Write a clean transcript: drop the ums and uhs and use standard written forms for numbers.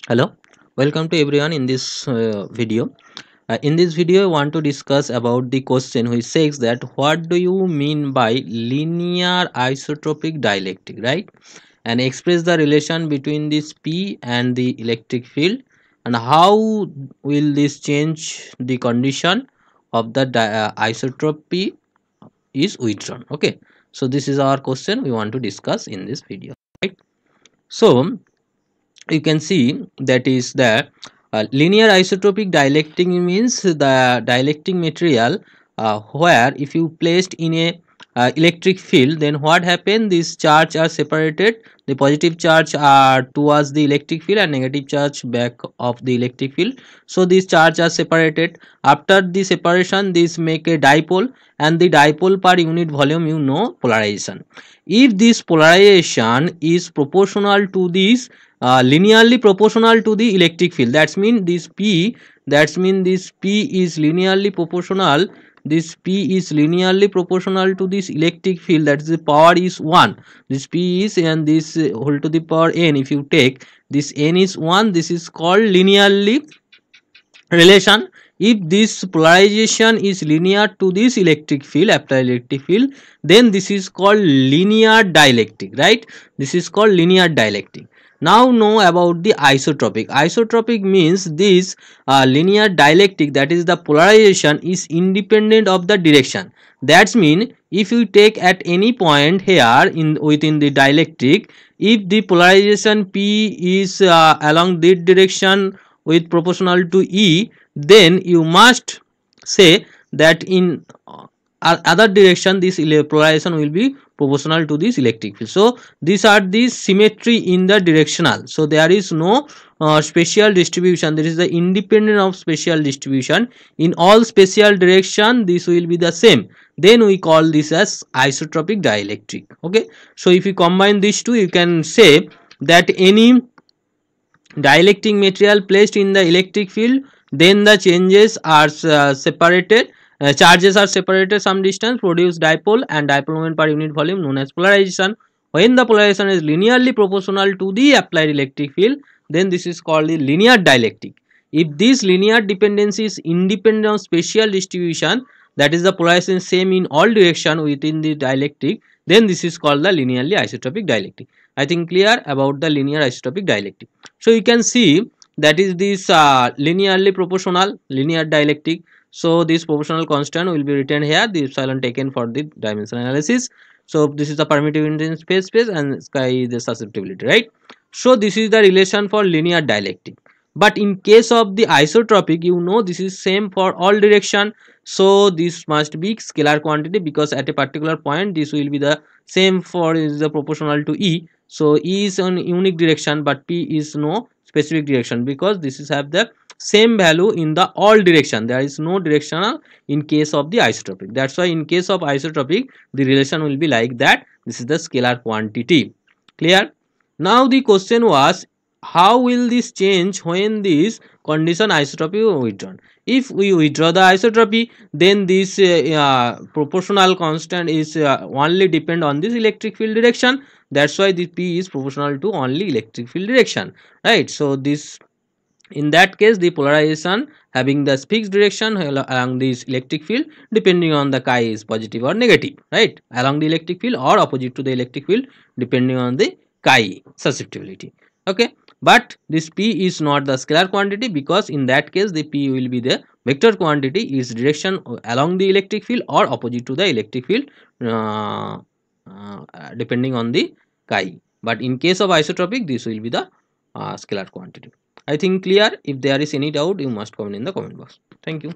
Hello, welcome to everyone in this video. In this video, I want to discuss about the question which says that what do you mean by linear isotropic dielectric, right? And express the relation between this P and the electric field, and how will this change the condition of the isotropy is withdrawn. Okay, so this is our question we want to discuss in this video, right? So you can see that is the linear isotropic dielectric means the dielectric material where if you placed in a electric field, then what happened, these charge are separated, the positive charge are towards the electric field and negative charge back of the electric field. So these charge are separated. After the separation, these make a dipole, and the dipole per unit volume, polarization. If this polarization is proportional to this linearly proportional to the electric field, that's mean this P, this P is linearly proportional, this P is linearly proportional to this electric field, that is the power is 1, this P is, and this whole to the power n, if you take this n is 1, this is called linearly relation. If this polarization is linear to this electric field, applied electric field, then this is called linear dielectric, right? This is called linear dielectric. Now know about the isotropic. Isotropic means this linear dielectric, that is the polarization is independent of the direction. That's mean if you take at any point here in within the dielectric, if the polarization P is along this direction with proportional to E, then you must say that in other direction this polarization will be proportional to this electric field. So these are the symmetry in the directional, so there is no spatial distribution, there is the independent of spatial distribution. In all spatial direction this will be the same, then we call this as isotropic dielectric. Okay, so if you combine these two, you can say that any dielectric material placed in the electric field, then the changes are separated, charges are separated some distance, produce dipole, and dipole moment per unit volume known as polarization. When the polarization is linearly proportional to the applied electric field, then this is called the linear dielectric. If this linear dependency is independent of spatial distribution, that is the polarization is same in all direction within the dielectric, then this is called the linearly isotropic dielectric. I think clear about the linear isotropic dielectric. So you can see that is this linearly proportional linear dielectric. So this proportional constant will be written here, the epsilon taken for the dimension analysis. So this is the permittivity in space and sky is the susceptibility, right? So this is the relation for linear dielectric. But in case of the isotropic, this is same for all direction. So this must be scalar quantity, because at a particular point this will be the same for is the proportional to E. So E is on unique direction, but P is no specific direction, because this is have the same value in the all direction. There is no directional in case of the isotropic. That's why in case of isotropic, the relation will be like that. This is the scalar quantity. Clear? Now the question was, how will this change when this condition isotropy is withdrawn? If we withdraw the isotropy, then this proportional constant is only depend on this electric field direction. That's why the P is proportional to only electric field direction, right? So this, in that case, the polarization having the fixed direction along this electric field, depending on the chi is positive or negative, right, along the electric field, or opposite to the electric field depending on the chi susceptibility. Okay, but this P is not the scalar quantity, because in that case the P will be the vector quantity, is direction along the electric field or opposite to the electric field, depending on the chi. But in case of isotropic, this will be the scalar quantity. I think clear. If there is any doubt, you must comment in the comment box. Thank you.